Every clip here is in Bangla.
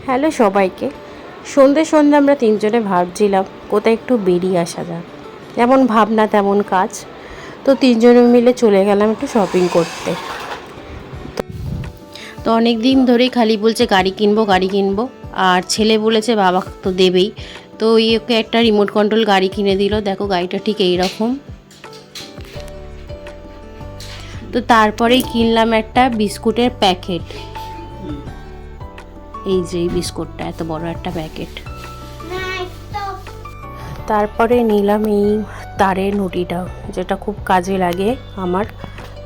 হ্যালো সবাইকে। সন্ধে সন্ধে আমরা তিনজনে ভাবছিলাম কোথায় একটু বেরিয়ে আসা যাক, যেমন ভাবনা তেমন কাজ। তো তিনজনে মিলে চলে গেলাম একটু শপিং করতে। তো অনেক দিন ধরেই খালি বলছে গাড়ি কিনবো গাড়ি কিনবো, আর ছেলে বলেছে বাবা তো দেবেই। তো ওকে একটা রিমোট কন্ট্রোল গাড়ি কিনে দিল। দেখো গাড়িটা ঠিক এইরকম। তো তারপরেই কিনলাম একটা বিস্কুটের প্যাকেট। এই যে এই বিস্কুটটা এত বড় একটা প্যাকেট। তারপরে নিলাম এই তারের নুটিটা, যেটা খুব কাজে লাগে আমার।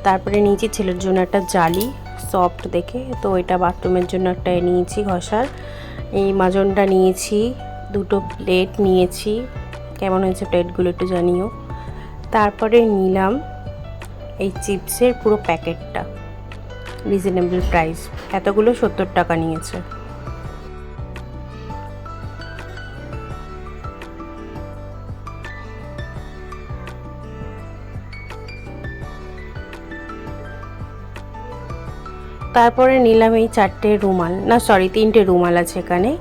তারপরে নিয়েছি ছেলের জন্য একটা জালি সফট দেখে, তো এটা বাথরুমের জন্য একটা নিয়েছি ঘষার। এই মাজনটা নিয়েছি, দুটো প্লেট নিয়েছি। কেমন হয়েছে প্লেটগুলো একটু জানিও। তারপরে নিলাম এই চিপসের পুরো প্যাকেটটা, রিজনেবল প্রাইস, এতগুলো 70 টাকা নিয়েছে। তারপরে নিলাম এই 4টে রুমাল, না সরি 3টে রুমাল আছে এখানে,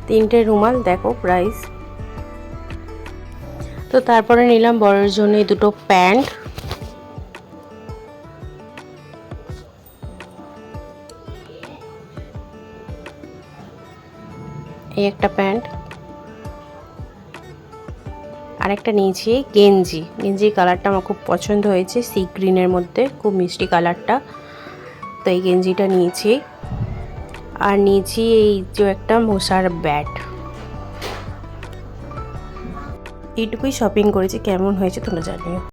3টে রুমাল দেখো প্রাইস। তো তারপরে নিলাম বড়ের জন্য এই দুটো প্যান্ট। এই একটা প্যান্ট, আর একটা নিয়েছি গেঞ্জি কালারটা আমার খুব পছন্দ হয়েছে, সি গ্রিনের মধ্যে খুব মিষ্টি কালারটা। তো এই গেঞ্জিটা নিয়েছি। আর নিয়েছি এই যে একটা মশার ব্যাট। এইটুকুই শপিং করেছি, কেমন হয়েছে তোমরা জানিও।